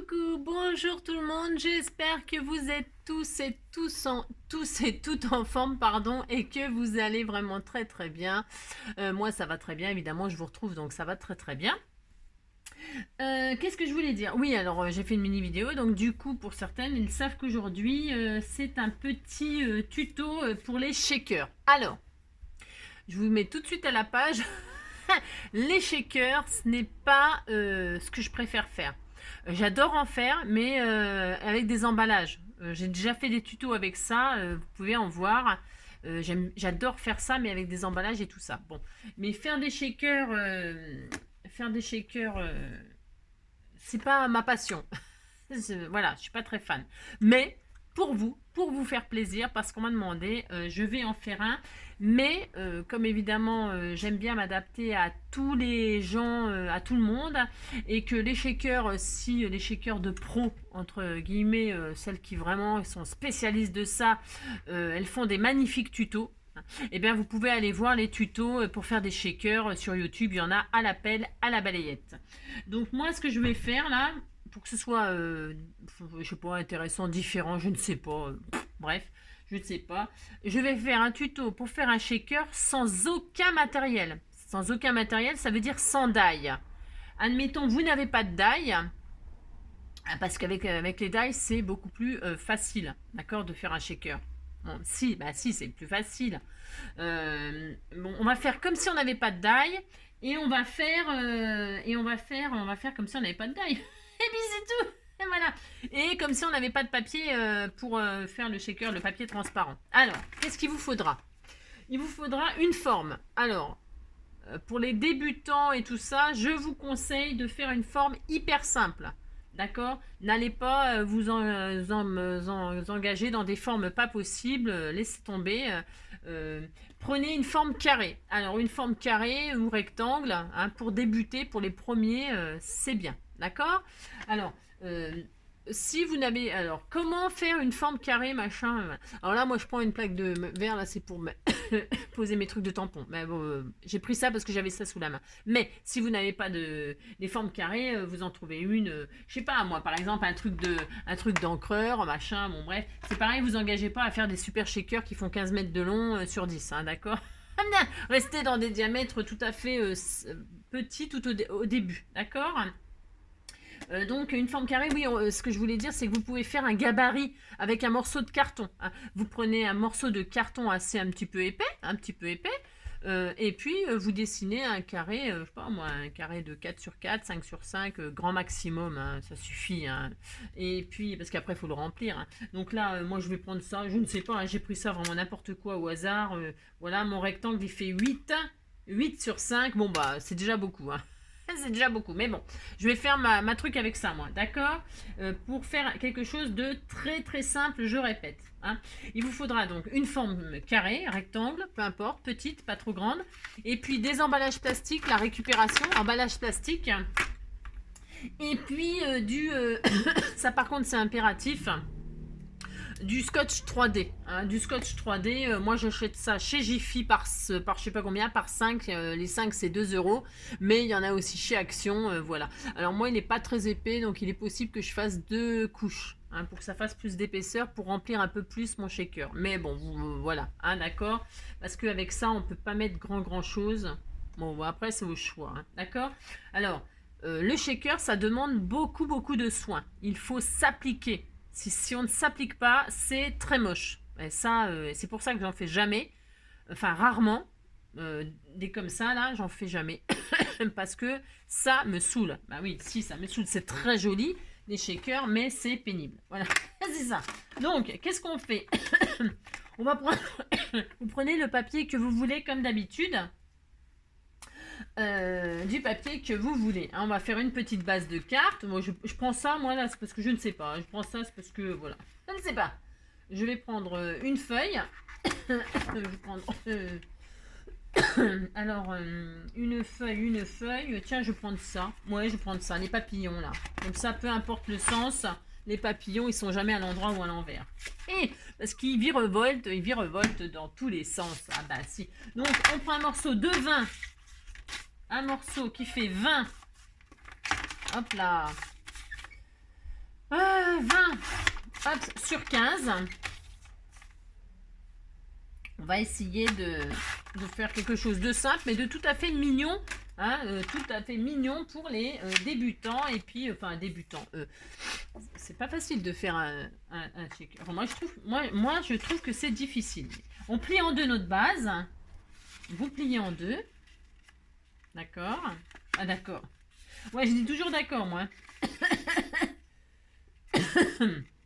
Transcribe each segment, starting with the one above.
Coucou, bonjour tout le monde, j'espère que vous êtes tous et toutes en forme, pardon, et que vous allez vraiment très très bien. Moi ça va très bien, évidemment je vous retrouve donc ça va très très bien. Qu'est-ce que je voulais dire? Oui, alors j'ai fait une mini vidéo, donc du coup pour certaines, ils savent qu'aujourd'hui c'est un petit tuto pour les shakers. Alors, je vous mets tout de suite à la page. Les shakers, ce n'est pas ce que je préfère faire. J'adore en faire, mais avec des emballages. J'ai déjà fait des tutos avec ça, vous pouvez en voir. J'adore faire ça, mais avec des emballages et tout ça. Bon, mais faire des shakers, c'est pas ma passion. Voilà, je suis pas très fan. Mais pour vous faire plaisir, parce qu'on m'a demandé, je vais en faire un. Mais comme évidemment, j'aime bien m'adapter à tous les gens, à tout le monde, et que les shakers, si les shakers de pro, entre guillemets, celles qui vraiment sont spécialistes de ça, elles font des magnifiques tutos. Eh bien, vous pouvez aller voir les tutos pour faire des shakers sur YouTube. Il y en a à la pelle, à la balayette. Donc moi, ce que je vais faire là, pour que ce soit, je sais pas, intéressant, différent, je ne sais pas. Bref, je ne sais pas. Je vais faire un tuto pour faire un shaker sans aucun matériel. Sans aucun matériel, ça veut dire sans die. Admettons, vous n'avez pas de die. Parce qu'avec avec les die, c'est beaucoup plus facile, d'accord, de faire un shaker. Bon, si, bah si, c'est plus facile. Bon, on va faire comme si on n'avait pas de die et on va faire comme si on n'avait pas de die. Et puis c'est tout. Et voilà. Et comme si on n'avait pas de papier pour faire le shaker, le papier transparent. Alors, qu'est-ce qu'il vous faudra? Il vous faudra une forme. Alors, pour les débutants et tout ça, je vous conseille de faire une forme hyper simple. D'accord? N'allez pas engager dans des formes pas possibles. Laissez tomber. Prenez une forme carrée. Alors, une forme carrée ou rectangle, hein, pour débuter, pour les premiers, c'est bien. D'accord? Alors, si vous n'avez... Alors, comment faire une forme carrée, machin? Alors là, moi, je prends une plaque de verre, là, c'est pour poser mes trucs de tampon. Mais bon, j'ai pris ça parce que j'avais ça sous la main. Mais si vous n'avez pas des formes carrées, vous en trouvez une, je sais pas, moi, par exemple, un truc d'encreur, machin, bon, bref. C'est pareil, vous engagez pas à faire des super shakers qui font 15 mètres de long sur 10, hein, d'accord? Restez dans des diamètres tout à fait petits tout au début, d'accord? Donc une forme carrée, oui, ce que je voulais dire, c'est que vous pouvez faire un gabarit avec un morceau de carton, hein. Vous prenez un morceau de carton assez un petit peu épais, et puis vous dessinez un carré, je sais pas moi, un carré de 4 sur 4, 5 sur 5, grand maximum, hein, ça suffit, hein. Et puis, parce qu'après il faut le remplir, hein. Donc là, moi je vais prendre ça, je ne sais pas, hein, j'ai pris ça vraiment n'importe quoi au hasard, voilà, mon rectangle il fait 8 sur 5, bon bah c'est déjà beaucoup, hein. C'est déjà beaucoup, mais bon, je vais faire ma truc avec ça, moi, d'accord? Pour faire quelque chose de très très simple, je répète, hein. Il vous faudra donc une forme carrée, rectangle, peu importe, petite, pas trop grande, et puis des emballages plastiques, la récupération, emballage plastique, et puis ça par contre c'est impératif, du scotch 3D, hein, du scotch 3D, moi j'achète ça chez Jiffy par je sais pas combien, par 5, les 5 c'est 2 euros, mais il y en a aussi chez Action, voilà. Alors moi il n'est pas très épais, donc il est possible que je fasse 2 couches, hein, pour que ça fasse plus d'épaisseur, pour remplir un peu plus mon shaker. Mais bon, voilà, hein, d'accord, parce qu'avec ça on peut pas mettre grand chose. Bon, après c'est au choix, hein, d'accord. Alors, le shaker ça demande beaucoup de soins, il faut s'appliquer. Si on ne s'applique pas, c'est très moche. Et ça, c'est pour ça que j'en fais jamais. Enfin, rarement. Des comme ça, là, j'en fais jamais. Parce que ça me saoule. Bah oui, si, ça me saoule. C'est très joli, les shakers, mais c'est pénible. Voilà, c'est ça. Donc, qu'est-ce qu'on fait? On va prendre... Vous prenez le papier que vous voulez, comme d'habitude. Du papier que vous voulez, hein. On va faire une petite base de cartes. Moi, je prends ça, moi là, c'est parce que je ne sais pas. Je prends ça, c'est parce que voilà, je ne sais pas. Je vais prendre une feuille. Je vais prendre alors une feuille. Tiens, je vais prendre ça. Ouais, je vais prendre ça, les papillons là. Comme ça, peu importe le sens, les papillons, ils sont jamais à l'endroit ou à l'envers. Et parce qu'ils virevoltent dans tous les sens. Ah bah si. Donc, on prend un morceau de vin. Un morceau qui fait 20. Hop là. 20 hop, sur 15. On va essayer de faire quelque chose de simple, mais de tout à fait mignon. Hein, tout à fait mignon pour les débutants. Et puis, enfin, débutants. C'est pas facile de faire un check. Enfin, moi, je trouve que c'est difficile. On plie en deux notre base. Vous pliez en deux. D'accord. Ah, d'accord. Ouais, je dis toujours d'accord, moi.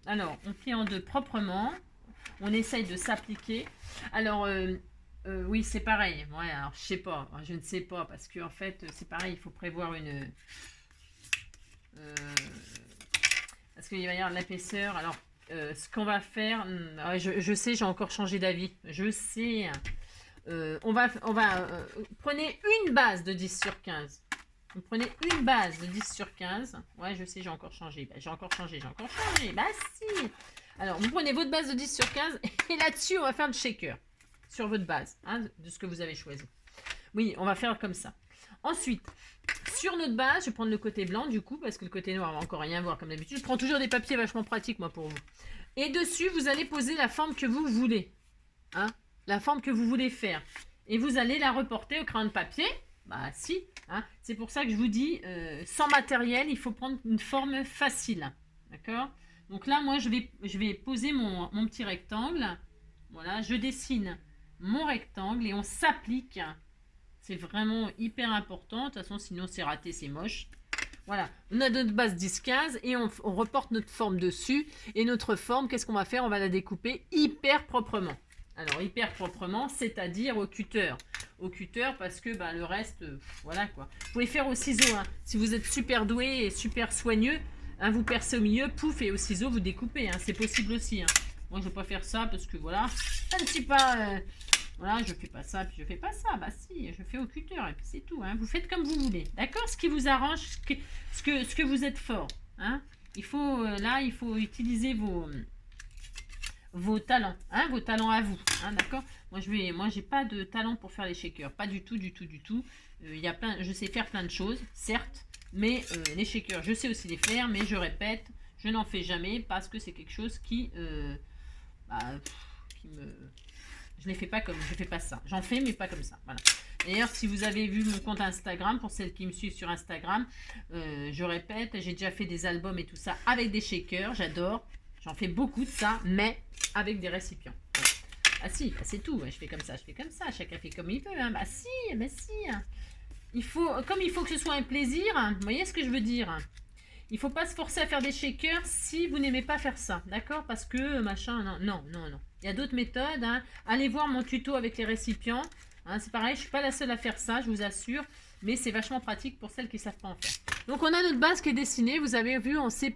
Alors, on plie en deux proprement. On essaye de s'appliquer. Alors, oui, c'est pareil. Ouais, alors, je ne sais pas, parce que en fait, c'est pareil, il faut prévoir une... parce qu'il va y avoir de l'épaisseur. Alors, ce qu'on va faire... je sais, j'ai encore changé d'avis. Je sais. Prenez une base de 10 sur 15. Vous prenez une base de 10 sur 15. Ouais, je sais, j'ai encore changé. Bah, j'ai encore changé. Bah si. Alors, vous prenez votre base de 10 sur 15 et là-dessus, on va faire le shaker sur votre base, hein, de ce que vous avez choisi. Oui, on va faire comme ça. Ensuite, sur notre base, je vais prendre le côté blanc du coup, parce que le côté noir, on va encore rien voir comme d'habitude. Je prends toujours des papiers vachement pratiques, moi, pour vous. Et dessus, vous allez poser la forme que vous voulez. Hein, la forme que vous voulez faire. Et vous allez la reporter au crayon de papier. Bah si, hein. C'est pour ça que je vous dis, sans matériel, il faut prendre une forme facile. D'accord? Donc là, moi, je vais poser mon petit rectangle. Voilà, je dessine mon rectangle et on s'applique. C'est vraiment hyper important. De toute façon, sinon, c'est raté, c'est moche. Voilà, on a notre base 10-15 et on reporte notre forme dessus. Et notre forme, qu'est-ce qu'on va faire? On va la découper hyper proprement. Alors, hyper proprement, c'est-à-dire au cutter. Au cutter parce que le reste, voilà quoi. Vous pouvez faire au ciseau. Hein. Si vous êtes super doué et super soigneux, hein, vous percez au milieu, pouf, et au ciseau, vous découpez. Hein. C'est possible aussi. Hein. Moi, je ne vais pas faire ça parce que voilà, je ne suis pas... voilà, je fais pas ça, puis je fais pas ça. Bah si, je fais au cutter et puis c'est tout. Hein. Vous faites comme vous voulez. D'accord? Ce qui vous arrange, ce que vous êtes fort. Hein. Il faut, là, il faut utiliser vos talents, hein, vos talents à vous, hein, d'accord. Moi, j'ai pas de talent pour faire les shakers, pas du tout, du tout, du tout. Je sais faire plein de choses, certes, mais les shakers, je sais aussi les faire, mais je répète, je n'en fais jamais parce que c'est quelque chose qui me, je ne fais pas comme, je fais pas ça. J'en fais, mais pas comme ça. Voilà. D'ailleurs, si vous avez vu mon compte Instagram, pour celles qui me suivent sur Instagram, je répète, j'ai déjà fait des albums et tout ça avec des shakers, j'adore. J'en fais beaucoup de ça, mais avec des récipients. Ah si, c'est tout. Je fais comme ça, chacun fait comme il veut. Hein. Bah si. Hein. Comme il faut que ce soit un plaisir, hein, vous voyez ce que je veux dire? Hein. Il ne faut pas se forcer à faire des shakers si vous n'aimez pas faire ça, d'accord? Parce que machin, non. Il y a d'autres méthodes. Hein. Allez voir mon tuto avec les récipients. Hein, c'est pareil, je ne suis pas la seule à faire ça, je vous assure. Mais c'est vachement pratique pour celles qui ne savent pas en faire. Donc, on a notre base qui est dessinée. Vous avez vu, on s'est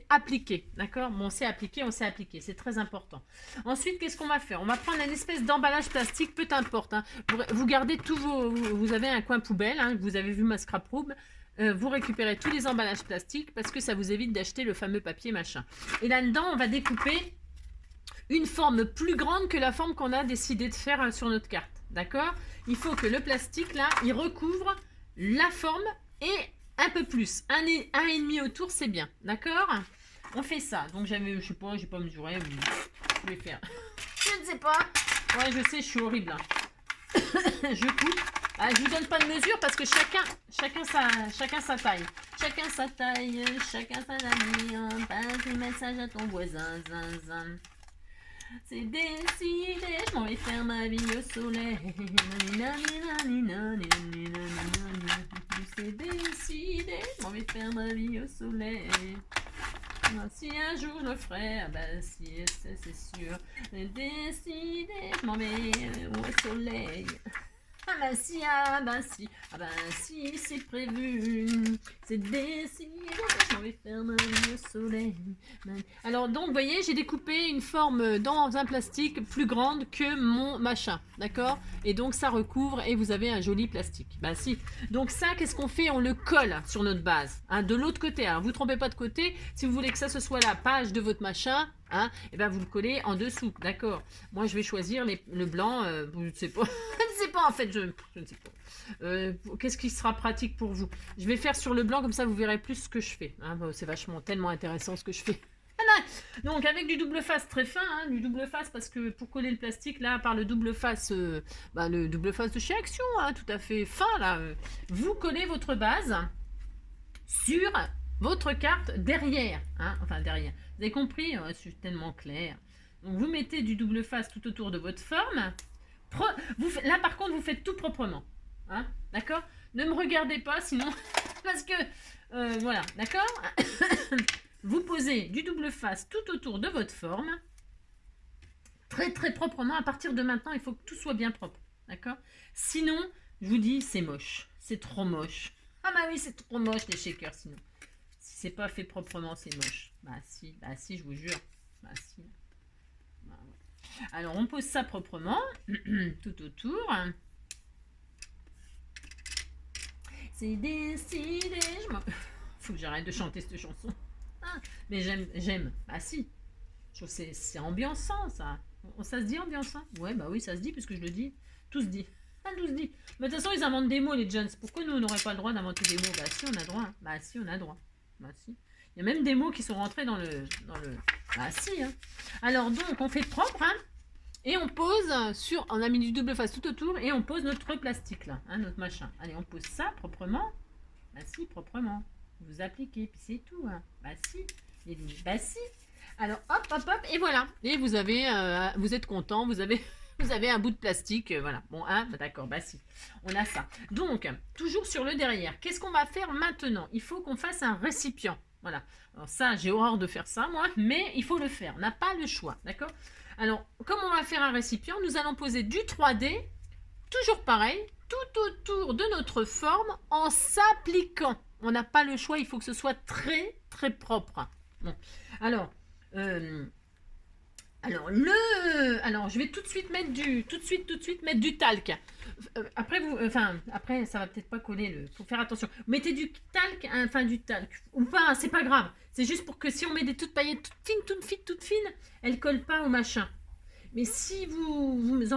appliqué. D'accord? Bon, on s'est appliqué. C'est très important. Ensuite, qu'est-ce qu'on va faire? On va prendre une espèce d'emballage plastique, peu importe. Hein. Vous gardez tous vous avez un coin poubelle. Hein, vous avez vu ma scrap room. Vous récupérez tous les emballages plastiques parce que ça vous évite d'acheter le fameux papier machin. Et là-dedans, on va découper une forme plus grande que la forme qu'on a décidé de faire sur notre carte. D'accord? Il faut que le plastique, là, il recouvre la forme et un peu plus. Un et demi autour, c'est bien. D'accord? On fait ça. Donc, je sais pas, j'ai pas mesuré. Je vais faire. Je ne sais pas. Ouais, je sais, je suis horrible. Hein. Je coupe. Ah, je vous donne pas de mesure parce que chacun sa taille. Chacun sa taille, chacun sa taille. Passe le message à ton voisin. Zin. C'est décidé, je m'en vais faire ma vie au soleil. C'est décidé, je m'en vais faire ma vie au soleil. Si un jour je le ferai, ah ben si, c'est sûr. C'est décidé, je m'en vais au soleil. Ah ben si, c'est prévu, c'est décidé, je vais faire ma vie au soleil. Alors donc, vous voyez, j'ai découpé une forme dans un plastique plus grande que mon machin, d'accord? Et donc ça recouvre et vous avez un joli plastique. Ben si. Donc ça, qu'est-ce qu'on fait? On le colle sur notre base, hein, de l'autre côté. Alors vous ne trompez pas de côté, si vous voulez que ça ce soit la page de votre machin, hein, et ben vous le collez en dessous, d'accord? Moi je vais choisir le blanc, je ne sais pas. Je ne sais pas en fait, je ne sais pas. Qu'est-ce qui sera pratique pour vous? Je vais faire sur le blanc, comme ça vous verrez plus ce que je fais. Hein. C'est vachement tellement intéressant ce que je fais. Donc avec du double face très fin, hein, du double face parce que pour coller le plastique, là, par le double face de chez Action, hein, tout à fait fin, là, vous collez votre base sur votre carte derrière. Hein, enfin derrière. Vous avez compris? C'est tellement clair. Donc vous mettez du double face tout autour de votre forme. Là par contre vous faites tout proprement. Hein, d'accord? Ne me regardez pas sinon parce que voilà, d'accord? Vous posez du double face tout autour de votre forme. Très très proprement. À partir de maintenant, il faut que tout soit bien propre. D'accord? Sinon, je vous dis, c'est moche. C'est trop moche. Ah bah oui, c'est trop moche les shakers sinon. Si c'est pas fait proprement, c'est moche. Bah si, je vous jure. Bah si. Bah, ouais. Alors on pose ça proprement, tout autour. C'est décidé. Faut que j'arrête de chanter cette chanson. Ah, mais j'aime. Bah si. Je trouve que c'est ambiançant ça. Ça se dit ambiançant? Ouais, bah oui, ça se dit puisque je le dis. Tout se dit. Ah, tout se dit. Mais de toute façon, ils inventent des mots, les Jones. Pourquoi nous, on n'aurait pas le droit d'inventer des mots? Bah si, on a droit. Hein. Bah si, on a droit. Bah si. Il y a même des mots qui sont rentrés dans le... Bah si. Hein. Alors donc, on fait propre. Hein, et on pose sur... On a mis du double face tout autour. Et on pose notre plastique là. Hein, notre machin. Allez, on pose ça proprement. Bah si, proprement. Vous appliquez. Puis c'est tout. Hein. Bah si. Et bah si. Alors hop, hop, hop, et voilà. Et vous avez, vous êtes content, vous avez un bout de plastique, voilà. Bon, hein, d'accord, bah si, on a ça. Donc, toujours sur le derrière, qu'est-ce qu'on va faire maintenant? Il faut qu'on fasse un récipient, voilà. Alors ça, j'ai horreur de faire ça, moi, mais il faut le faire, on n'a pas le choix, d'accord? Alors, comment on va faire un récipient? Nous allons poser du 3D, toujours pareil, tout autour de notre forme, en s'appliquant. On n'a pas le choix, il faut que ce soit très, très propre. Bon, alors... alors je vais tout de suite mettre du talc. Après ça va peut-être pas coller. Faut faire attention. Mettez du talc, enfin du talc ou pas, c'est pas grave. C'est juste pour que si on met des toutes paillettes toutes fines, elles collent pas au machin. Mais si vous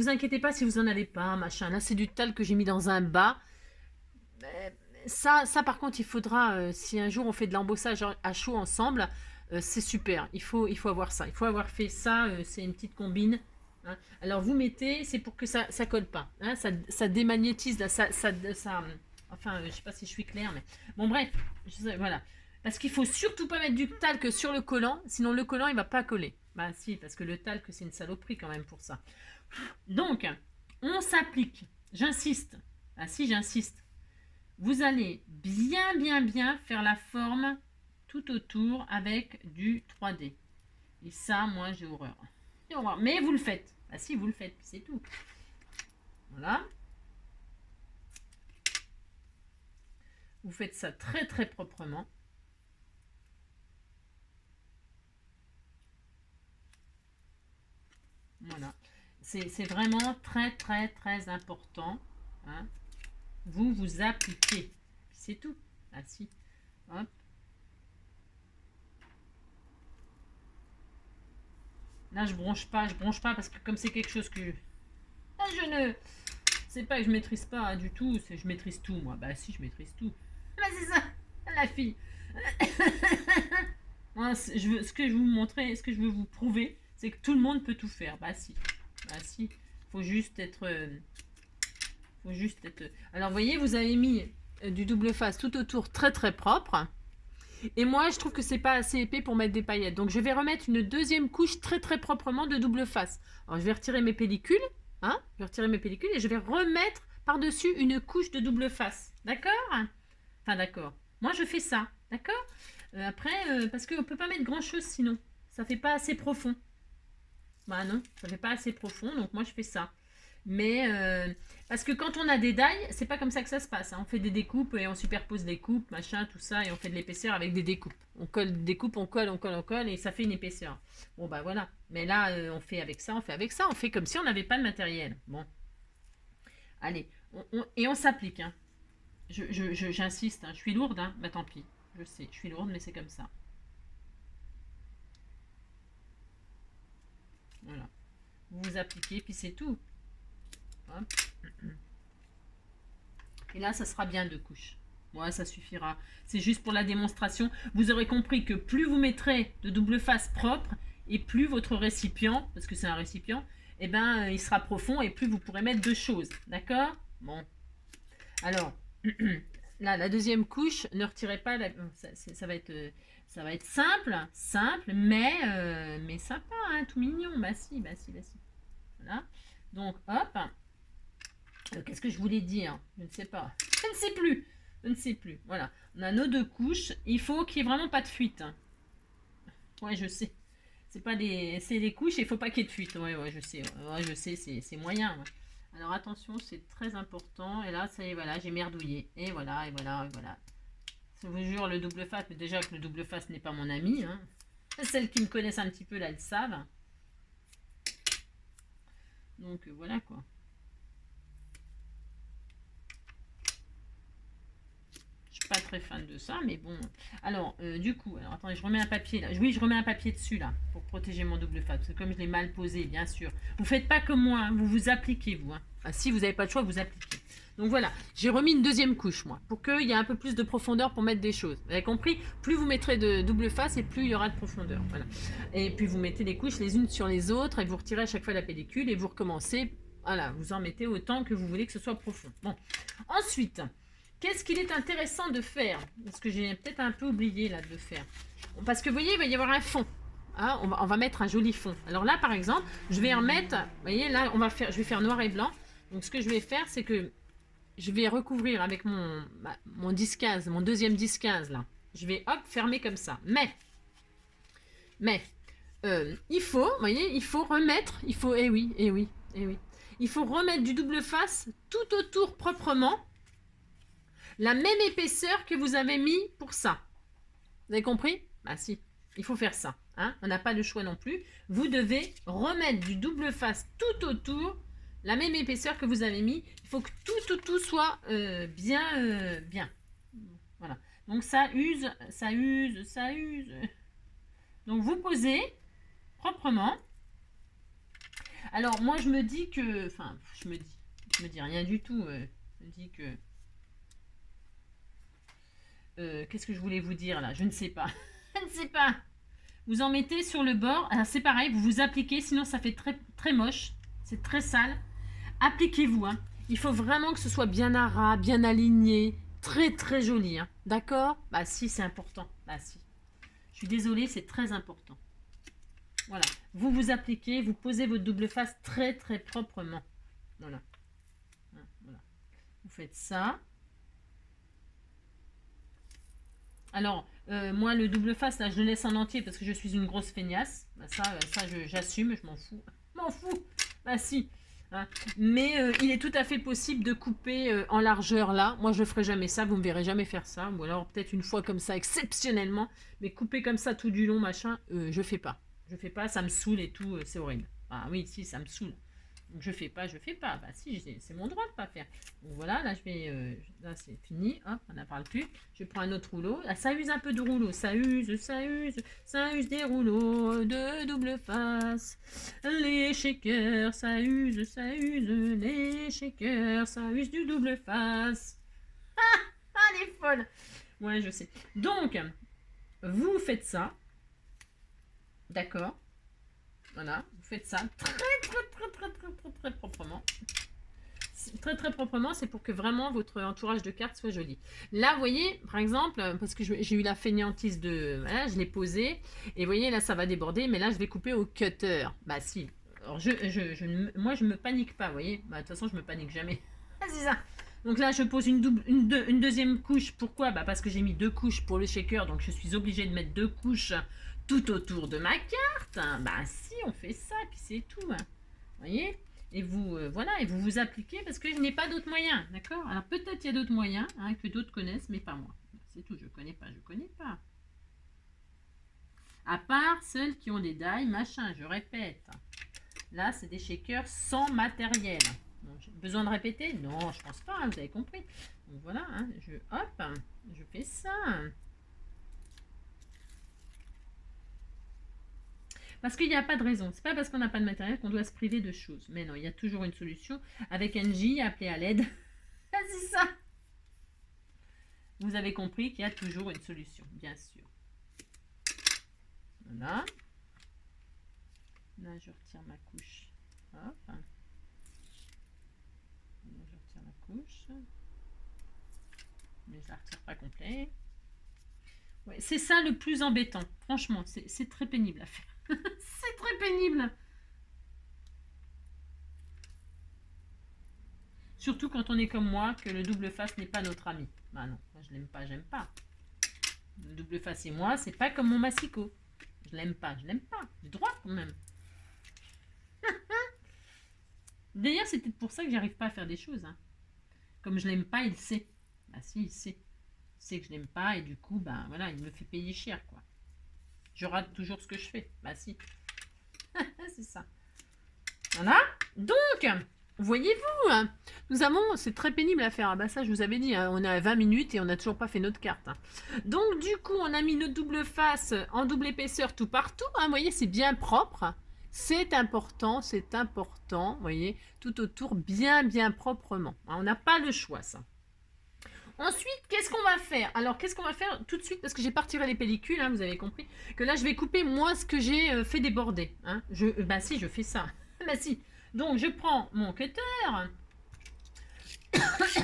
inquiétez pas si vous en avez pas, machin. Là c'est du talc que j'ai mis dans un bas. Ça par contre il faudra si un jour on fait de l'embossage à chaud ensemble. C'est super, il faut avoir ça, il faut avoir fait ça, c'est une petite combine. Hein. Alors vous mettez, c'est pour que ça colle pas, hein, ça démagnétise, là, enfin je sais pas si je suis claire, mais bon bref, voilà. Parce qu'il faut surtout pas mettre du talc sur le collant, sinon le collant il va pas coller. Bah si, parce que le talc c'est une saloperie quand même pour ça. Donc, on s'applique, j'insiste, ah si j'insiste, vous allez bien faire la forme tout autour avec du 3D. Et ça, moi, j'ai horreur. Mais vous le faites. Ah si, vous le faites, c'est tout. Voilà. Vous faites ça très très proprement. Voilà. C'est vraiment très très très important. Hein. Vous appliquez. C'est tout. Ah si. Hop. Là, je bronche pas parce que comme c'est quelque chose que je ne c'est pas que je maîtrise pas du tout, c'est je maîtrise tout moi. Bah si, je maîtrise tout. Bah c'est ça, la fille. Moi, ce que je veux vous montrer, ce que je veux vous prouver, c'est que tout le monde peut tout faire. Bah si, faut juste être Alors vous voyez, vous avez mis du double face tout autour, très très propre. Et moi, je trouve que c'est pas assez épais pour mettre des paillettes. Donc, je vais remettre une deuxième couche très très proprement de double face. Alors, je vais retirer mes pellicules. Hein, je vais retirer mes pellicules et je vais remettre par-dessus une couche de double face. D'accord? Enfin, d'accord. Moi, je fais ça. D'accord? Après, parce qu'on ne peut pas mettre grand-chose sinon. Ça fait pas assez profond. Bah non, ça fait pas assez profond. Donc, moi, je fais ça. Mais parce que quand on a des dailles, c'est pas comme ça que ça se passe. Hein. On fait des découpes et on superpose des coupes, machin, tout ça, et on fait de l'épaisseur avec des découpes. On colle des découpes, on colle, et ça fait une épaisseur. Bon bah voilà. Mais là, on fait avec ça, on fait comme si on n'avait pas de matériel. Bon. Allez, et on s'applique. Hein. J'insiste, hein. Je suis lourde, hein. Bah tant pis. Je sais, je suis lourde, mais c'est comme ça. Voilà. Vous vous appliquez, puis c'est tout. Hop. Et là, ça sera bien 2 couches. Ouais, ça suffira. C'est juste pour la démonstration. Vous aurez compris que plus vous mettrez de double face propre, et plus votre récipient, parce que c'est un récipient, eh ben, il sera profond, et plus vous pourrez mettre 2 choses. D'accord? Bon. Alors, là, la deuxième couche, ne retirez pas. Ça va être simple, mais sympa, hein, tout mignon. Bah si. Voilà. Donc, hop. Qu'est-ce que je voulais dire? Je ne sais pas. Je ne sais plus. Voilà. On a nos 2 couches. Il faut qu'il n'y ait vraiment pas de fuite. Ouais, je sais. C'est pas des couches et il faut pas qu'il y ait de fuite. Ouais, je sais. Ouais, je sais, c'est moyen. Ouais. Alors attention, c'est très important. Et là, ça y est, voilà, j'ai merdouillé. Et voilà. Je vous jure, le double face, mais déjà que le double face n'est pas mon ami. Hein. Celles qui me connaissent un petit peu, là, elles savent. Donc, voilà, quoi. Pas très fan de ça, mais bon. Alors, du coup, attendez, je remets un papier là. Oui, je remets un papier dessus là pour protéger mon double face. Parce que comme je l'ai mal posé, bien sûr. Vous faites pas comme moi, hein, vous vous appliquez vous. Hein. Enfin, si vous n'avez pas de choix, vous appliquez. Donc voilà, j'ai remis une deuxième couche moi, pour qu'il y ait un peu plus de profondeur pour mettre des choses. Vous avez compris? Plus vous mettrez de double face et plus il y aura de profondeur. Voilà. Et puis vous mettez les couches les unes sur les autres et vous retirez à chaque fois la pellicule et vous recommencez. Voilà, vous en mettez autant que vous voulez que ce soit profond. Bon, ensuite. Qu'est-ce qu'il est intéressant de faire? Parce que j'ai peut-être un peu oublié là de faire. Parce que vous voyez, il va y avoir un fond. Hein, on va mettre un joli fond. Alors là, par exemple, je vais en mettre. Vous voyez, là, je vais faire noir et blanc. Donc ce que je vais faire, c'est que je vais recouvrir avec mon 10-15, mon deuxième 10-15 là. Je vais hop fermer comme ça. Mais il faut, vous voyez, il faut remettre. Il faut, eh oui. Il faut remettre du double face tout autour proprement. La même épaisseur que vous avez mis pour ça. Vous avez compris? Bah si, il faut faire ça. Hein, on n'a pas le choix non plus. Vous devez remettre du double face tout autour, la même épaisseur que vous avez mis. Il faut que tout soit bien. Voilà. Donc ça use. Donc vous posez proprement. Alors moi je me dis que... Enfin, je me dis rien du tout. Je me dis que... qu'est-ce que je voulais vous dire là? Je ne sais pas. Je ne sais pas. Vous en mettez sur le bord. Alors c'est pareil, vous vous appliquez, sinon ça fait très, très moche. C'est très sale. Appliquez-vous. Hein. Il faut vraiment que ce soit bien à ras, bien aligné. Très, très joli. Hein. D'accord? Bah si, c'est important. Bah si. Je suis désolée, c'est très important. Voilà. Vous vous appliquez, vous posez votre double face très, très proprement. Voilà. Voilà. Vous faites ça. Alors, moi, le double face, là, je le laisse en entier parce que je suis une grosse feignasse. Bah, ça j'assume, je m'en fous. Bah si. Hein. Mais il est tout à fait possible de couper en largeur là. Moi, je ne ferai jamais ça. Vous ne me verrez jamais faire ça. Ou alors, peut-être une fois comme ça, exceptionnellement. Mais couper comme ça tout du long, machin, je fais pas. Je fais pas, ça me saoule et tout. C'est horrible. Ah oui, si, ça me saoule. Donc je fais pas. Bah si, c'est mon droit de pas faire. Donc voilà, là je vais, là c'est fini. Hop, on n'en parle plus. Je prends un autre rouleau. Là, ça use un peu de rouleau. Ça use des rouleaux de double face. Les shakers, ça use les shakers, ça use du double face. Ah, elle est folle. Ouais, je sais. Donc, vous faites ça. D'accord. Voilà, vous faites ça très proprement. Très proprement, c'est pour que vraiment votre entourage de cartes soit joli. Là, vous voyez, par exemple, parce que j'ai eu la fainéantise de... Voilà, je l'ai posé, et vous voyez, là, ça va déborder, mais là, je vais couper au cutter. Bah si. Alors, moi, je me panique pas, vous voyez. Bah, de toute façon, je me panique jamais. C'est ça. Donc là, je pose une deuxième couche. Pourquoi? Bah, parce que j'ai mis 2 couches pour le shaker, donc je suis obligée de mettre 2 couches tout autour de ma carte. Bah si, on fait ça, puis c'est tout. Hein. Vous voyez? Et vous, voilà, et vous vous appliquez parce que je n'ai pas d'autres moyens, d'accord? Alors peut-être il y a d'autres moyens hein, que d'autres connaissent, mais pas moi. C'est tout, je connais pas. À part celles qui ont des die, machin, je répète. Là, c'est des shakers sans matériel. Bon, j'ai besoin de répéter? Non, je pense pas, hein, vous avez compris. Donc voilà, hein, je fais ça. Parce qu'il n'y a pas de raison. C'est pas parce qu'on n'a pas de matériel qu'on doit se priver de choses. Mais non, il y a toujours une solution. Avec NJ, appelez à l'aide. C'est ça. Vous avez compris qu'il y a toujours une solution, bien sûr. Voilà. Là, je retire ma couche. Hop. Là, je retire la couche. Mais je la retire pas complet. Ouais, c'est ça le plus embêtant. Franchement, c'est très pénible à faire. C'est très pénible. Surtout quand on est comme moi, que le double face n'est pas notre ami. Bah non, moi je l'aime pas, j'aime pas. Le double face et moi, c'est pas comme mon massicot. Je l'aime pas, je l'aime pas. J'ai droit quand même. D'ailleurs, c'est peut-être pour ça que j'arrive pas à faire des choses. Hein. Comme je l'aime pas, il sait. Bah si, il sait. Il sait que je l'aime pas et du coup, bah voilà, il me fait payer cher quoi. Je rate toujours ce que je fais. Bah si. C'est ça. Voilà. Donc, voyez-vous, hein, nous avons, c'est très pénible à faire. Ah bah ça, je vous avais dit, hein, on est à 20 minutes et on n'a toujours pas fait notre carte. Hein. Donc, du coup, on a mis notre double face en double épaisseur tout partout. Hein, vous voyez, c'est bien propre. C'est important, vous voyez, tout autour, bien, bien proprement. Hein, on n'a pas le choix, ça. Ensuite, qu'est-ce qu'on va faire? Alors, qu'est-ce qu'on va faire tout de suite? Parce que j'ai pas retiré les pellicules, hein, vous avez compris. Que là, je vais couper, moi, ce que j'ai fait déborder. Hein. Bah si, je fais ça. Bah si. Donc, je prends mon cutter,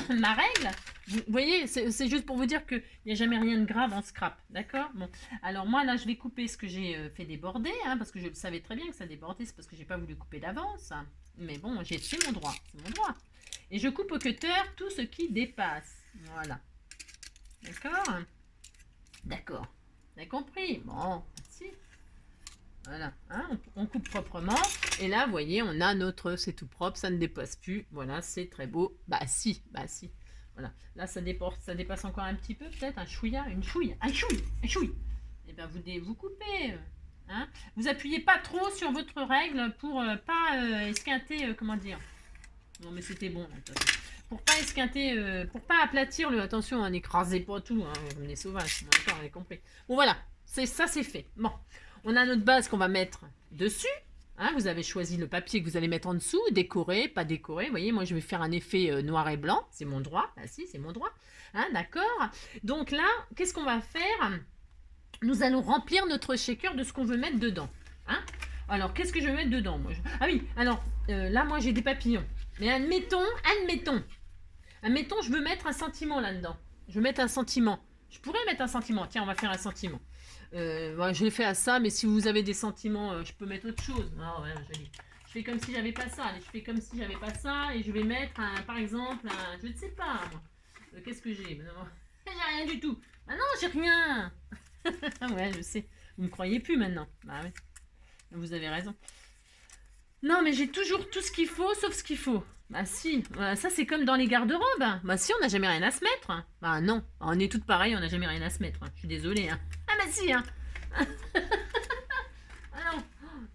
ma règle. Vous voyez, c'est juste pour vous dire qu'il n'y a jamais rien de grave en scrap. D'accord? Bon. Alors, moi, là, je vais couper ce que j'ai fait déborder. Hein, parce que je le savais très bien que ça débordait. C'est parce que j'ai pas voulu couper d'avance. Hein. Mais bon, c'est mon droit. C'est mon droit. Et je coupe au cutter tout ce qui dépasse. Voilà. D'accord? D'accord. Vous avez compris? Bon, si. Voilà. Hein, on coupe proprement. Et là, vous voyez, on a notre... C'est tout propre, ça ne dépasse plus. Voilà, c'est très beau. Bah si, bah si. Voilà. Là, ça dépasse encore un petit peu, peut-être. Un chouïa, une chouille. Un chouille, un chouille. Et bien, vous coupez. Hein. Vous appuyez pas trop sur votre règle pour pas esquinter, comment dire. Non, mais c'était bon. Là, pour pas esquinter, pour pas aplatir le... Attention, n'écrasez pas tout, hein, comme des sauvages. D'accord, on a compris. Bon, voilà, ça c'est fait. Bon, on a notre base qu'on va mettre dessus. Hein, vous avez choisi le papier que vous allez mettre en dessous, décoré, pas décoré. Vous voyez, moi je vais faire un effet noir et blanc. C'est mon droit. Ah si, c'est mon droit. Hein, d'accord. Donc là, qu'est-ce qu'on va faire? Nous allons remplir notre shaker de ce qu'on veut mettre dedans. Hein. Alors, qu'est-ce que je vais mettre dedans moi Ah oui, alors, là, moi j'ai des papillons. Mais admettons, je veux mettre un sentiment là-dedans. Je veux mettre un sentiment. Je pourrais mettre un sentiment. Tiens, on va faire un sentiment. Je l'ai fait à ça, mais si vous avez des sentiments, je peux mettre autre chose. Ah ouais, joli. Je fais comme si j'avais pas ça. Allez, je fais comme si j'avais pas ça. Et je vais mettre, par exemple, je ne sais pas, moi. Qu'est-ce que j'ai? J'ai rien du tout. Ah non, j'ai rien. Ouais, je sais. Vous me croyez plus maintenant. Bah ouais. Vous avez raison. Non, mais j'ai toujours tout ce qu'il faut, sauf ce qu'il faut. Bah si, ça c'est comme dans les garde-robes. Bah si, on n'a jamais rien à se mettre. Bah non, on est toutes pareilles, on n'a jamais rien à se mettre. Je suis désolée. Hein. Ah bah si, hein. Ah non.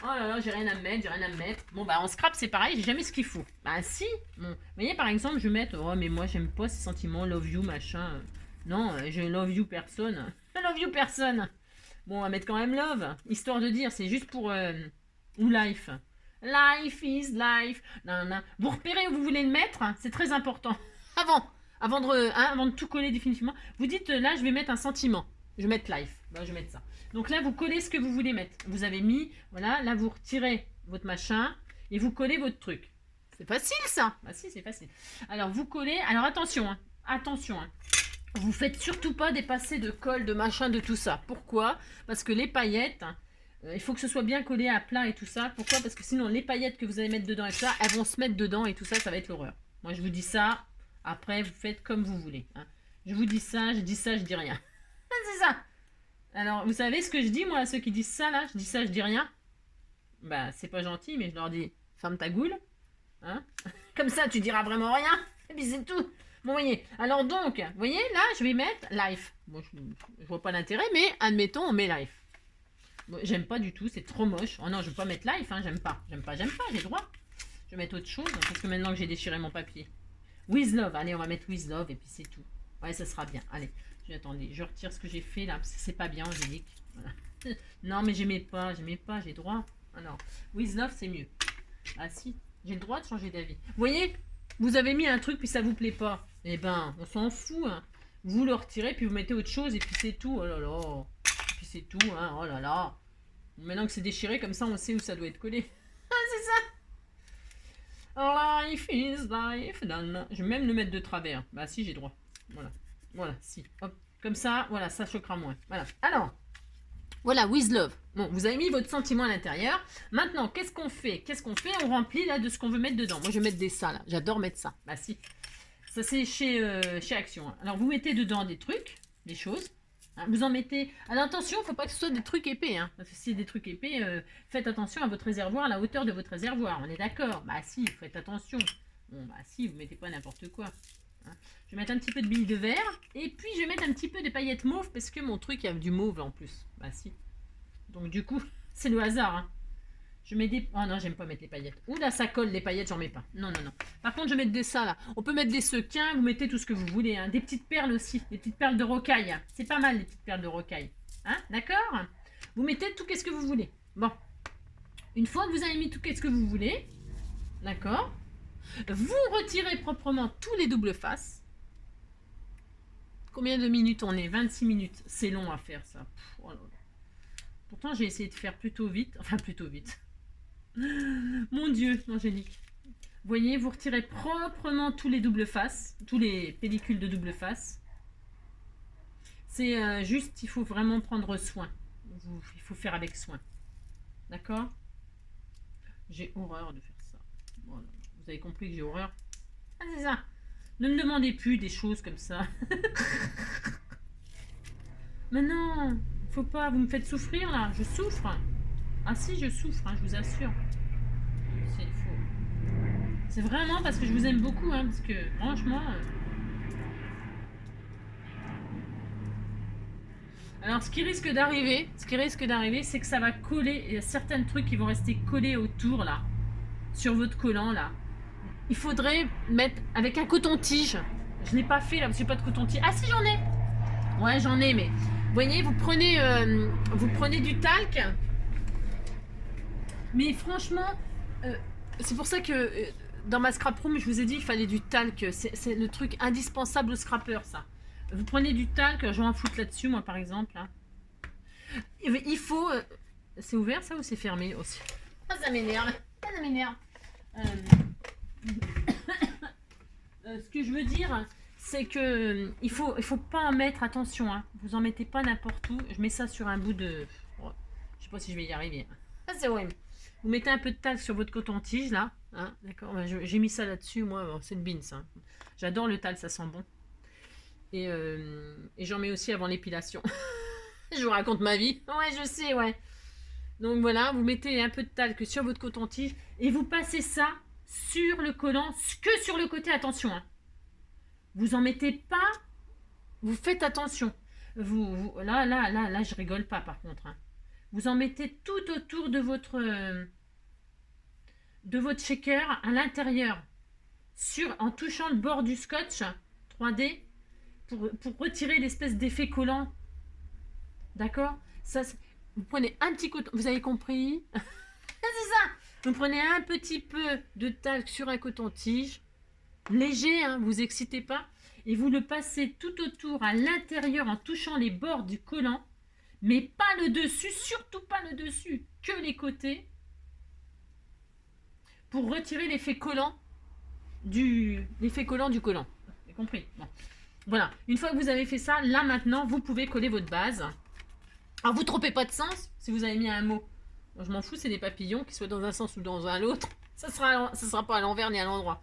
Oh là là, j'ai rien à me mettre, j'ai rien à me mettre. Bon bah en scrap c'est pareil, j'ai jamais ce qu'il faut. Bah si. Bon, vous voyez par exemple, je vais mettre, oh mais moi j'aime pas ces sentiments, love you, machin. Non, je love you personne. Je love you personne. Bon, on va mettre quand même love, histoire de dire, c'est juste pour... ou life. Life is life. Non, non. Vous repérez où vous voulez le mettre, hein, c'est très important. Avant de tout coller définitivement, vous dites là, je vais mettre un sentiment. Je vais mettre life. Ben, je vais mettre ça. Donc là, vous collez ce que vous voulez mettre. Vous avez mis, voilà, là, vous retirez votre machin et vous collez votre truc. C'est facile, ça. Bah si, c'est facile. Alors, vous collez. Alors, attention, hein. Attention, hein. Vous faites surtout pas dépasser de colle, de machin, de tout ça. Pourquoi? Parce que les paillettes... il faut que ce soit bien collé à plat et tout ça. Pourquoi? Parce que sinon, les paillettes que vous allez mettre dedans et tout ça, elles vont se mettre dedans et tout ça, ça va être l'horreur. Moi, je vous dis ça. Après, vous faites comme vous voulez. Hein. Je vous dis ça, je dis rien. C'est ça. Alors, vous savez ce que je dis, moi, à ceux qui disent ça, là? Je dis ça, je dis rien. Bah, c'est pas gentil, mais je leur dis, ferme ta goule. Hein. Comme ça, tu diras vraiment rien. Et puis, c'est tout. Bon, voyez. Alors, donc, vous voyez, là, je vais mettre life. Bon, je vois pas l'intérêt, mais admettons, on met life. Bon, j'aime pas du tout, c'est trop moche. Oh non, je veux pas mettre life, hein, j'aime pas, j'ai droit. Je vais mettre autre chose, parce que maintenant que j'ai déchiré mon papier. With love, allez, on va mettre with love, et puis c'est tout. Ouais, ça sera bien, allez. Attendez, je retire ce que j'ai fait là, parce que c'est pas bien, Angélique. Voilà. Non, mais j'aimais pas, j'ai droit. Alors, With Love, c'est mieux. Ah si, j'ai le droit de changer d'avis. Vous voyez, vous avez mis un truc, puis ça vous plaît pas. Eh ben, on s'en fout, hein. Vous le retirez, puis vous mettez autre chose, et puis c'est tout. Oh là là. Puis c'est tout, hein. Oh là là. Maintenant que c'est déchiré, comme ça, on sait où ça doit être collé. Ah, c'est ça. Life is life. Je vais même le mettre de travers. Bah si, j'ai droit. Voilà. Voilà, si. Hop. Comme ça, voilà, ça choquera moins. Voilà. Alors, voilà, With Love. Bon, vous avez mis votre sentiment à l'intérieur. Maintenant, qu'est-ce qu'on fait? On remplit là de ce qu'on veut mettre dedans. Moi, je vais mettre des ça là. J'adore mettre ça. Bah si. Ça, c'est chez Action. Alors, vous mettez dedans des trucs, des choses. Hein, vous en mettez... Alors, attention, il ne faut pas que ce soit des trucs épais. Hein, parce que si c'est des trucs épais, faites attention à votre réservoir, à la hauteur de votre réservoir. On est d'accord? Bah si, faites attention. Bon, bah si, vous mettez pas n'importe quoi. Hein. Je vais mettre un petit peu de billes de verre. Et puis, je vais mettre un petit peu de paillettes mauve. Parce que mon truc, il y a du mauve en plus. Bah si. Donc, du coup, c'est le hasard. Hein. Je mets des... Oh non, j'aime pas mettre les paillettes. Ouh là, ça colle, les paillettes, j'en mets pas. Non, non, non. Par contre, je vais mettre des ça, là. On peut mettre des sequins, vous mettez tout ce que vous voulez. Hein. Des petites perles aussi. Des petites perles de rocaille. C'est pas mal, les petites perles de rocaille. Hein, d'accord? Vous mettez tout qu'est-ce que vous voulez. Bon. Une fois que vous avez mis tout qu'est-ce que vous voulez, d'accord? Vous retirez proprement tous les doubles faces. Combien de minutes on est? 26 minutes. C'est long à faire, ça. Pff, oh là là. Pourtant, j'ai essayé de faire plutôt vite. Enfin, plutôt vite. Mon Dieu, Angélique. Vous voyez, vous retirez proprement tous les doubles faces, tous les pellicules de double face. C'est juste, il faut vraiment prendre soin. Il faut faire avec soin. D'accord? J'ai horreur de faire ça. Voilà. Vous avez compris que j'ai horreur? Ah, c'est ça. Ne me demandez plus des choses comme ça. Mais non, faut pas, vous me faites souffrir là. Je souffre. Ah si, je souffre, hein, je vous assure. C'est faux. C'est vraiment parce que je vous aime beaucoup, hein, parce que franchement... Alors, ce qui risque d'arriver, c'est que ça va coller. Il y a certains trucs qui vont rester collés autour, là, sur votre collant, là. Il faudrait mettre avec un coton-tige. Je ne l'ai pas fait, là, parce que j'ai pas de coton-tige. Ah si, j'en ai. Ouais, j'en ai, mais... Vous voyez, vous prenez du talc. Mais franchement, c'est pour ça que dans ma scrap room, je vous ai dit qu'il fallait du talc. C'est le truc indispensable au scrapper, ça. Vous prenez du talc, je vais en foutre là-dessus, moi, par exemple. Hein. Il faut... c'est ouvert, ça, ou c'est fermé aussi? Ah, ça m'énerve. Ça m'énerve. Ce que je veux dire, c'est que il faut pas en mettre, attention, hein. Vous en mettez pas n'importe où. Je mets ça sur un bout de... Oh, je sais pas si je vais y arriver. Ah, c'est horrible. Vous mettez un peu de talc sur votre coton-tige, là. Hein, d'accord, j'ai mis ça là-dessus, moi, c'est une beans. Hein. J'adore le talc, ça sent bon. Et j'en mets aussi avant l'épilation. Je vous raconte ma vie. Ouais, je sais, ouais. Donc voilà, vous mettez un peu de talc sur votre coton-tige et vous passez ça sur le collant, que sur le côté, attention. Hein. Vous en mettez pas, vous faites attention. Là, je rigole pas par contre. Hein. Vous en mettez tout autour de votre shaker à l'intérieur, en touchant le bord du scotch 3D pour retirer l'espèce d'effet collant. D'accord? Ça, vous prenez un petit coton, vous avez compris? C'est ça. Vous prenez un petit peu de talc sur un coton-tige, léger, hein, vous excitez pas, et vous le passez tout autour à l'intérieur en touchant les bords du collant, mais pas le dessus, surtout pas le dessus, que les côtés, pour retirer l'effet collant du collant. Vous avez compris? Bon. Voilà, une fois que vous avez fait ça, là maintenant, vous pouvez coller votre base. Alors, vous ne trompez pas de sens si vous avez mis un mot. Moi, je m'en fous, c'est des papillons, qu'ils soient dans un sens ou dans un autre. Ça sera pas à l'envers ni à l'endroit.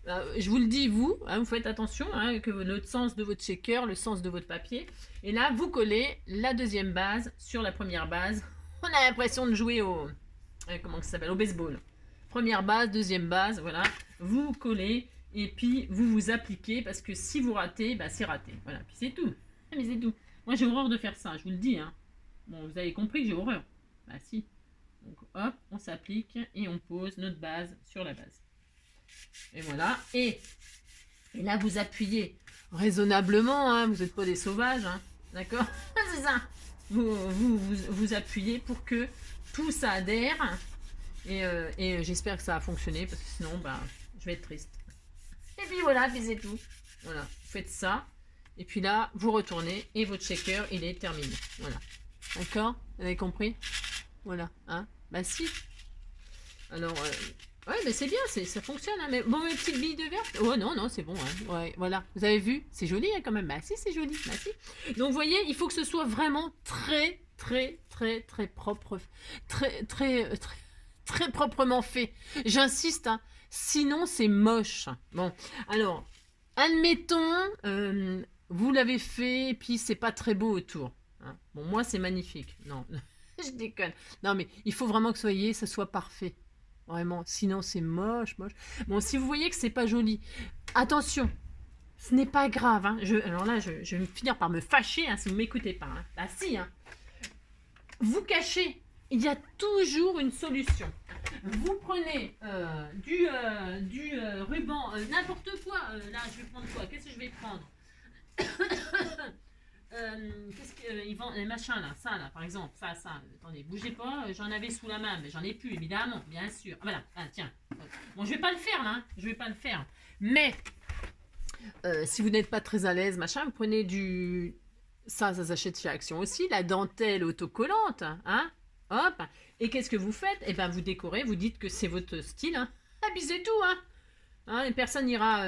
Je vous le dis, vous faites attention, hein, que le sens de votre shaker, le sens de votre papier. Et là, vous collez la deuxième base sur la première base. On a l'impression de jouer au baseball. Première base, deuxième base, voilà. Vous collez et puis vous vous appliquez parce que si vous ratez, bah, c'est raté. Voilà, puis c'est tout. Mais c'est tout. Moi, j'ai horreur de faire ça, je vous le dis. Hein. Bon, vous avez compris que j'ai horreur. Bah si. Donc hop, on s'applique et on pose notre base sur la base. Et voilà. Et là, vous appuyez raisonnablement. Hein, vous n'êtes pas des sauvages. Hein, d'accord? C'est ça. vous appuyez pour que tout ça adhère. Et j'espère que ça a fonctionné, parce que sinon, bah, je vais être triste. Et puis voilà, puis c'est tout. Voilà, vous faites ça. Et puis là, vous retournez et votre shaker, il est terminé. Voilà. D'accord? Vous avez compris? Voilà. Hein? Bah si. Alors, ouais, mais c'est bien, ça fonctionne. Hein, mais bon, mes petites billes de verre. Oh non, non, c'est bon. Hein. Ouais, voilà. Vous avez vu? C'est joli hein, quand même. Bah si, c'est joli. Bah si. Donc, vous voyez, il faut que ce soit vraiment très, très, très, très propre. Très, très, très, très proprement fait. J'insiste. Hein. Sinon, c'est moche. Bon, alors, admettons, vous l'avez fait et puis c'est pas très beau autour. Hein. Bon, moi, c'est magnifique. Non, je déconne. Non, mais il faut vraiment que ça soit parfait. Vraiment, sinon c'est moche, moche. Bon, si vous voyez que c'est pas joli, attention, ce n'est pas grave. Hein. Alors là, je vais finir par me fâcher hein, si vous m'écoutez pas. Hein. Bah si, hein. Vous cachez. Il y a toujours une solution. Vous prenez du ruban, n'importe quoi. Là, je vais prendre quoi? Qu'est-ce que je vais prendre? Qu'est-ce qu'ils vendent les machins là, ça là par exemple, ça, attendez, bougez pas, j'en avais sous la main, mais j'en ai plus évidemment, bien sûr. Ah, voilà, ah, tiens. Bon, je vais pas le faire là, hein. Je vais pas le faire. Mais si vous n'êtes pas très à l'aise, machin, vous prenez du. Ça s'achète chez Action aussi, la dentelle autocollante, hein. Hop. Et qu'est-ce que vous faites? Eh ben, vous décorez, vous dites que c'est votre style, hein. Ah, puis c'est tout, hein. Hein, et personne n'ira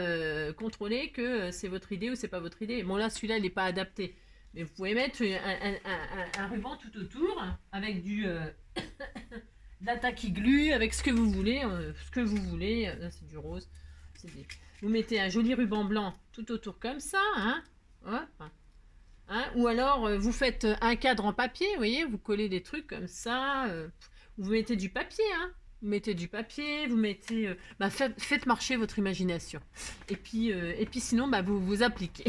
contrôler que c'est votre idée ou c'est pas votre idée. Bon là, celui-là, il n'est pas adapté. Mais vous pouvez mettre un ruban tout autour avec de la tacky glue, avec ce que vous voulez. C'est du rose. Vous mettez un joli ruban blanc tout autour comme ça. Hein, hop. Hein, ou alors, vous faites un cadre en papier, vous voyez, vous collez des trucs comme ça. Vous mettez du papier, hein. Vous mettez du papier, vous mettez... faites marcher votre imagination. Et puis sinon, vous appliquez.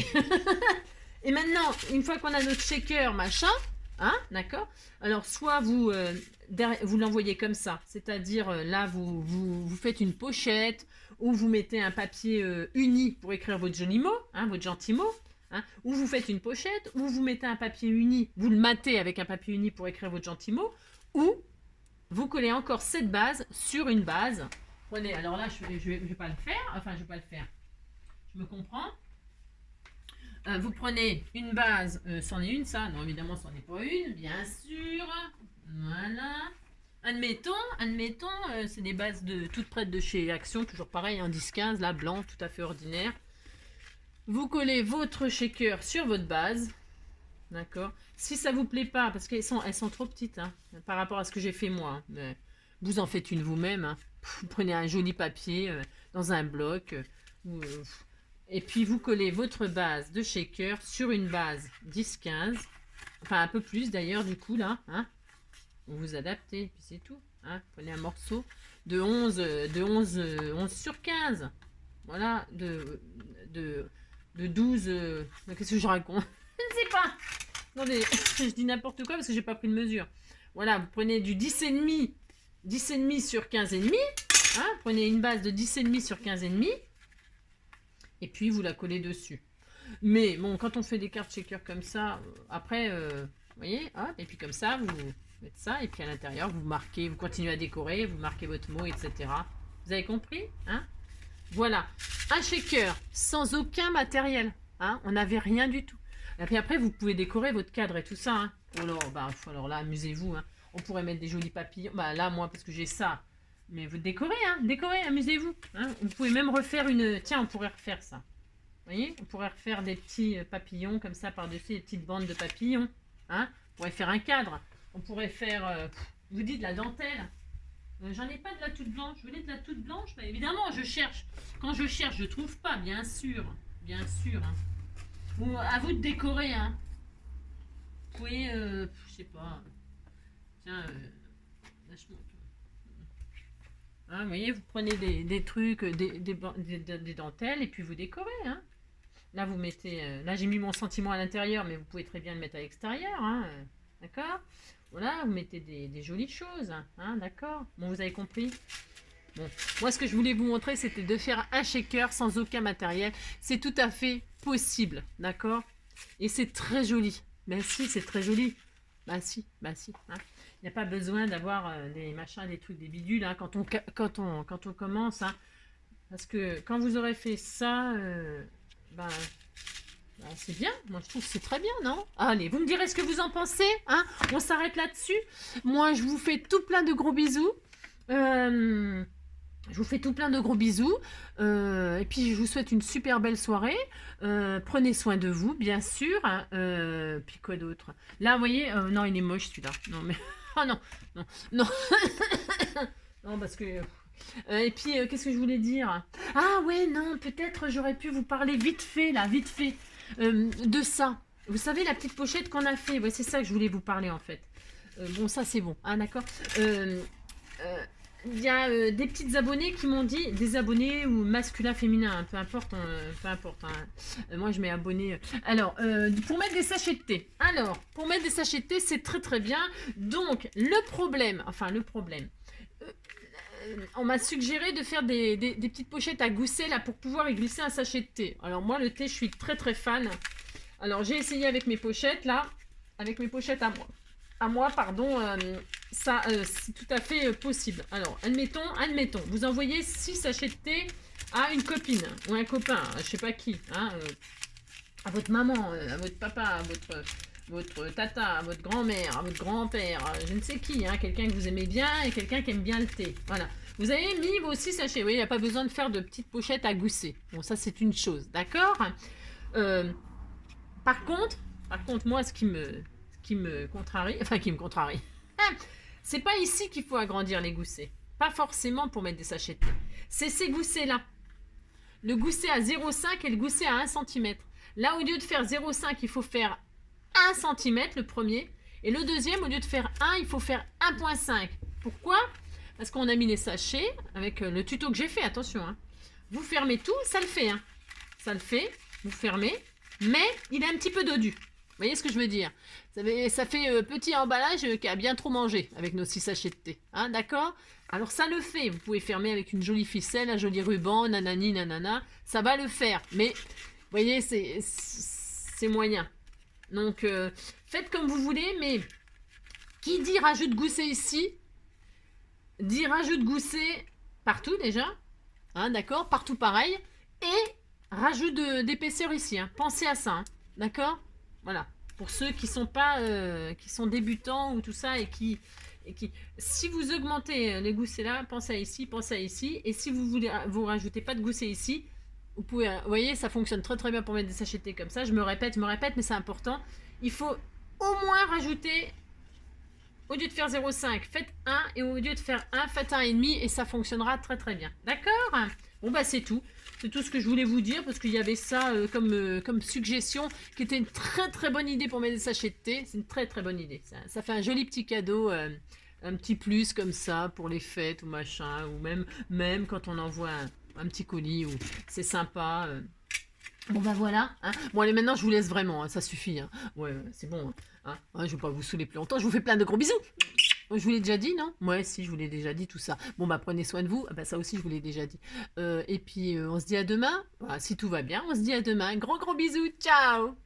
Et maintenant, une fois qu'on a notre shaker, machin, hein, d'accord? Alors, soit vous l'envoyez comme ça, c'est-à-dire là, vous faites une pochette, ou vous mettez un papier uni pour écrire votre joli mot, hein, votre gentil mot, hein, ou vous faites une pochette, ou vous mettez un papier uni, vous le matez avec un papier uni pour écrire votre gentil mot, ou vous collez encore cette base sur une base. Prenez, alors là, je vais pas le faire, enfin, je vais pas le faire, je me comprends. Vous prenez une base, c'en est une, ça, non, évidemment, c'en est pas une, bien sûr, voilà. Admettons, c'est des bases toutes prêtes de chez Action, toujours pareil, en 10-15, là, blanc, tout à fait ordinaire. Vous collez votre shaker sur votre base, d'accord. Si ça vous plaît pas, parce qu'elles sont trop petites, hein, par rapport à ce que j'ai fait moi, mais vous en faites une vous-même, hein. Vous prenez un joli papier dans un bloc, et puis vous collez votre base de shaker sur une base 10-15, enfin un peu plus d'ailleurs du coup là, hein. Vous adaptez, puis c'est tout, hein. Prenez un morceau de 11 sur 15, voilà, de 12, qu'est-ce que je raconte? Je ne sais pas. Attendez, je dis n'importe quoi parce que j'ai pas pris de mesure. Voilà, vous prenez du 10,5 sur 15,5, hein, prenez une base de 10,5 sur 15,5, et puis vous la collez dessus. Mais bon, quand on fait des cartes shaker comme ça, après, vous voyez, hop, et puis comme ça, vous mettez ça, et puis à l'intérieur, vous marquez, vous continuez à décorer, vous marquez votre mot, etc. Vous avez compris, hein? Voilà, un shaker sans aucun matériel, hein, on n'avait rien du tout. Et puis après, vous pouvez décorer votre cadre et tout ça, hein. Alors là, amusez-vous, hein. On pourrait mettre des jolis papillons, là, moi, parce que j'ai ça. Mais vous décorez, hein, décorez, amusez-vous. Hein. Vous pouvez même refaire une... Tiens, on pourrait refaire ça. Vous voyez, on pourrait refaire des petits papillons comme ça par-dessus, des petites bandes de papillons. Hein. On pourrait faire un cadre. On pourrait faire, vous dites, de la dentelle. J'en ai pas de la toute blanche. Vous voulez de la toute blanche? Évidemment, je cherche. Quand je cherche, je trouve pas, bien sûr. Bien sûr. Hein. Bon, à vous de décorer. Hein. Vous pouvez, je sais pas. Tiens, lâche-moi. Hein, vous voyez, vous prenez des trucs, des dentelles, et puis vous décorez. Hein. Là, vous mettez... là, j'ai mis mon sentiment à l'intérieur, mais vous pouvez très bien le mettre à l'extérieur. Hein, d'accord? Voilà, vous mettez des jolies choses. Hein, d'accord? Bon, vous avez compris? Bon, moi, ce que je voulais vous montrer, c'était de faire un shaker sans aucun matériel. C'est tout à fait possible, d'accord? Et c'est très joli. Ben si, c'est très joli. Bah si, bah si. Hein. Il n'y a pas besoin d'avoir des machins, des trucs, des bidules hein, quand on commence. Hein. Parce que quand vous aurez fait ça, bah, c'est bien. Moi, je trouve que c'est très bien, non? Allez, vous me direz ce que vous en pensez. Hein. On s'arrête là-dessus. Moi, je vous fais tout plein de gros bisous. Je vous fais tout plein de gros bisous. Et puis, je vous souhaite une super belle soirée. Prenez soin de vous, bien sûr. Hein. Puis quoi d'autre? Là, vous voyez, non, il est moche celui-là. Non, mais. Oh non, non, non. Non, parce que. Et puis, qu'est-ce que je voulais dire? Ah ouais, non, peut-être j'aurais pu vous parler vite fait, là, vite fait, de ça. Vous savez, la petite pochette qu'on a fait, ouais, c'est ça que je voulais vous parler, en fait. Bon, ça, c'est bon, hein, d'accord. Il y a des petites abonnées qui m'ont dit, des abonnés ou masculin, féminin, hein, peu importe, peu importe. Hein. Moi, je mets abonné. Alors, pour mettre des sachets de thé. Alors, pour mettre des sachets de thé, c'est très très bien. Donc, le problème, on m'a suggéré de faire des petites pochettes à gousset là pour pouvoir y glisser un sachet de thé. Alors moi le thé je suis très très fan. Alors j'ai essayé avec mes pochettes là, avec mes pochettes à moi pardon, ça c'est tout à fait possible. Alors admettons, vous envoyez 6 sachets de thé à une copine ou un copain, je sais pas qui, hein, à votre maman, à votre papa, à votre tata, à votre grand-mère, à votre grand-père, je ne sais qui, hein, quelqu'un que vous aimez bien et quelqu'un qui aime bien le thé. Voilà. Vous avez mis vos 6 sachets. Oui, il n'y a pas besoin de faire de petites pochettes à gousset. Bon, ça, c'est une chose. D'accord par contre, moi, ce qui me contrarie, c'est pas ici qu'il faut agrandir les goussets. Pas forcément pour mettre des sachets de thé. C'est ces goussets-là. Le gousset à 0,5 et le gousset à 1 cm. Là, au lieu de faire 0,5, il faut faire 1 cm le premier. Et le deuxième, au lieu de faire 1, il faut faire 1,5. Pourquoi? Parce qu'on a mis les sachets avec le tuto que j'ai fait, attention. Hein. Vous fermez tout, ça le fait. Hein. Ça le fait, vous fermez, mais il est un petit peu dodu. Vous voyez ce que je veux dire? Ça fait petit emballage qui a bien trop mangé avec nos 6 sachets de thé. Hein, d'accord? Alors ça le fait. Vous pouvez fermer avec une jolie ficelle, un joli ruban, nanani, nanana. Ça va le faire. Mais, vous voyez, c'est moyen. Donc, faites comme vous voulez, mais qui dit rajoute gousset ici, dit rajoute gousset partout déjà, hein, d'accord, partout pareil, et rajoute d'épaisseur ici, hein. Pensez à ça, hein, d'accord, voilà, pour ceux qui sont pas, qui sont débutants ou tout ça et qui, si vous augmentez les goussets là, pensez à ici, et si vous voulez, vous rajoutez pas de gousset ici, vous pouvez, vous voyez, ça fonctionne très très bien pour mettre des sachets de thé comme ça. Je me répète, mais c'est important. Il faut au moins rajouter, au lieu de faire 0,5, faites 1, et au lieu de faire 1, faites 1,5, et ça fonctionnera très très bien. D'accord? Bon bah c'est tout. C'est tout ce que je voulais vous dire, parce qu'il y avait ça comme suggestion, qui était une très très bonne idée pour mettre des sachets de thé. C'est une très très bonne idée. Ça fait un joli petit cadeau, un petit plus comme ça, pour les fêtes ou machin, ou même quand on envoie un petit colis, ou c'est sympa. Bon bah voilà. Hein. Bon allez, maintenant je vous laisse vraiment, hein, ça suffit. Hein. Ouais, c'est bon. Hein. Je ne vais pas vous saouler plus longtemps. Je vous fais plein de gros bisous. Je vous l'ai déjà dit, non? Ouais, si, je vous l'ai déjà dit tout ça. Bon bah prenez soin de vous. Ah, bah, ça aussi je vous l'ai déjà dit. Et puis on se dit à demain. Voilà, si tout va bien, on se dit à demain. Gros bisous. Ciao.